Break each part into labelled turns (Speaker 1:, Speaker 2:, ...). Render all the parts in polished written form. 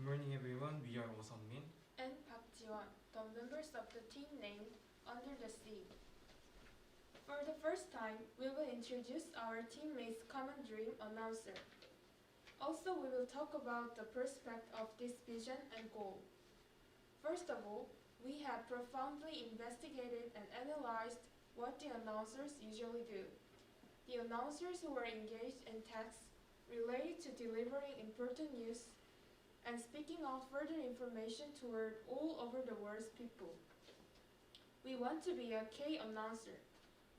Speaker 1: morning everyone, we are Oh Seung-min
Speaker 2: and Park Ji-won, the members of the team named 언더더씨. For the first time, we will introduce our teammates' common dream announcer. Also, we will talk about the prospect of this vision and goal. First of all, we have profoundly investigated and analyzed what the announcers usually do. The announcers who are engaged in tasks related to delivering important news and speaking out further information toward all over the world's people. We want to be a K announcer,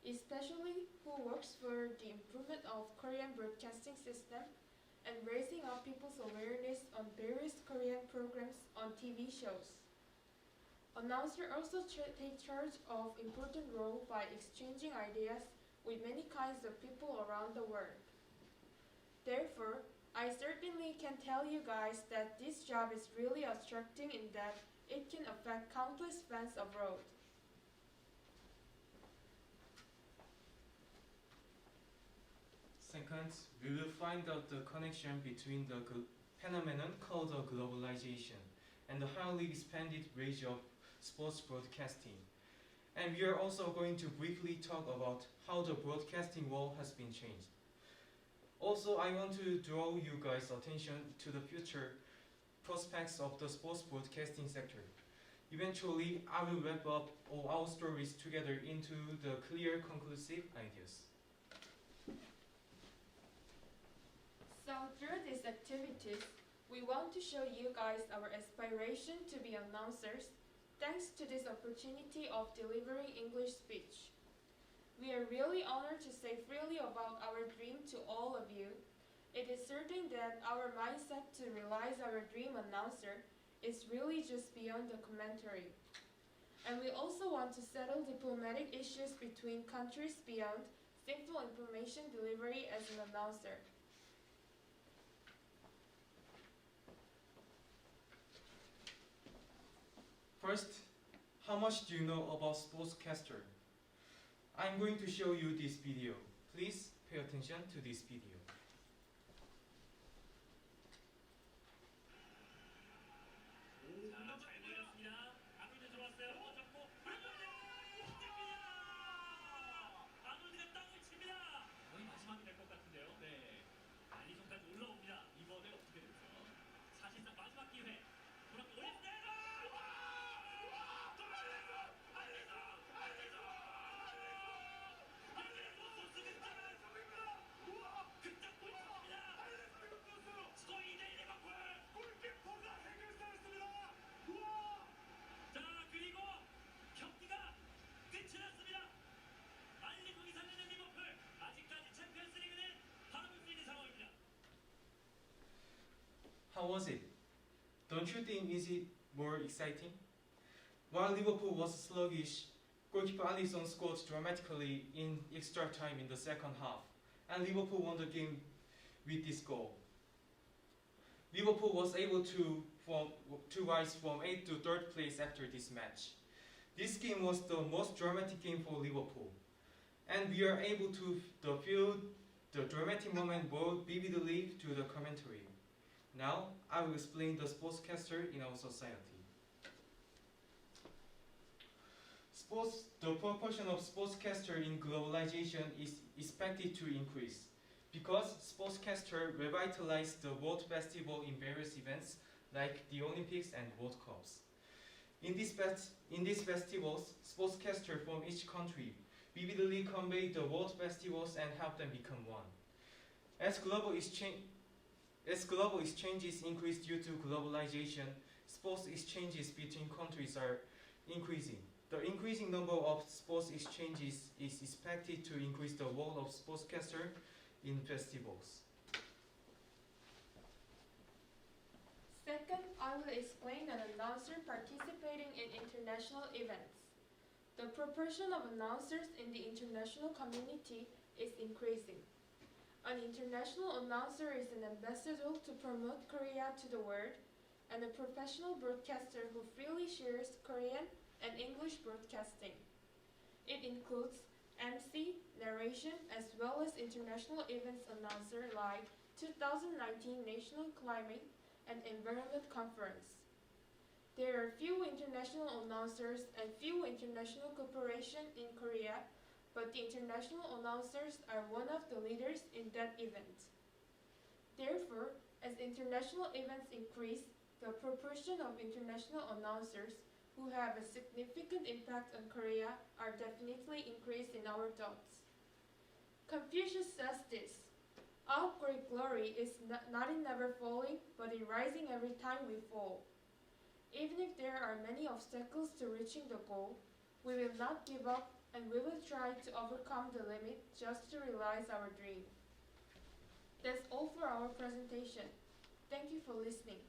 Speaker 2: especially who works for the improvement of Korean broadcasting system and raising up people's awareness on various Korean programs on TV shows. Announcers also take charge of important role by exchanging ideas with many kinds of people around the world. Therefore, I certainly can tell you guys that this job is really attracting in that it can affect countless fans abroad.
Speaker 1: Second, we will find out the connection between the phenomenon called globalization and the highly expanded range of sports broadcasting. And we are also going to briefly talk about how the broadcasting world has been changed. Also, I want to draw you guys' attention to the future prospects of the sports broadcasting sector. Eventually, I will wrap up all our stories together into the clear, conclusive ideas.
Speaker 2: So through these activities, we want to show you guys our aspiration to be announcers thanks to this opportunity of delivering English speech. We are really honored to say freely about our dream to all of you. It is certain that our mindset to realize our dream announcer is really just beyond the commentary. And we also want to settle diplomatic issues between countries beyond simple information delivery as an announcer.
Speaker 1: First, how much do you know about sportscaster? I'm going to show you this video. Please pay attention to this video.
Speaker 3: 잘 보였습니다. 아놀드 들어왔어요. 잡고 아놀드가 땅을 칩니다. 거의 마지막이 될 것 같은데요. 네. 알리송까지 올라옵니다. 이번에 어떻게 되죠? 사실상 마지막 기회. 그렇게 올립니다.
Speaker 1: How was it? Don't you think it more exciting? While Liverpool was sluggish, goalkeeper Alisson scored dramatically in extra time in the second half, and Liverpool won the game with this goal. Liverpool was able to rise from 8th to 3rd place after this match. This game was the most dramatic game for Liverpool, and we are able to feel the dramatic moment more vividly through the commentary. Now, I will explain the sportscaster in our society. The proportion of sportscaster in globalization is expected to increase because sportscaster revitalize the world festival in various events like the Olympics and World Cups. In these festivals, sportscaster from each country vividly convey the world festivals and help them become one. As global exchanges increase due to globalization, sports exchanges between countries are increasing. The increasing number of sports exchanges is expected to increase the role of sportscaster in festivals.
Speaker 2: Second, I will explain an announcer participating in international events. The proportion of announcers in the international community is increasing. An international announcer is an ambassador to promote Korea to the world and a professional broadcaster who freely shares Korean and English broadcasting. It includes MC, narration, as well as international events announcer like 2019 National Climbing and Environment Conference. There are few international announcers and few international corporations in Korea, but the international announcers are one of the leaders in that event. Therefore, as international events increase, the proportion of international announcers who have a significant impact on Korea are definitely increased in our thoughts. Confucius says this: "Our great glory is not in never falling, but in rising every time we fall." Even if there are many obstacles to reaching the goal, we will not give up and we will try to overcome the limit just to realize our dream. That's all for our presentation. Thank you for listening.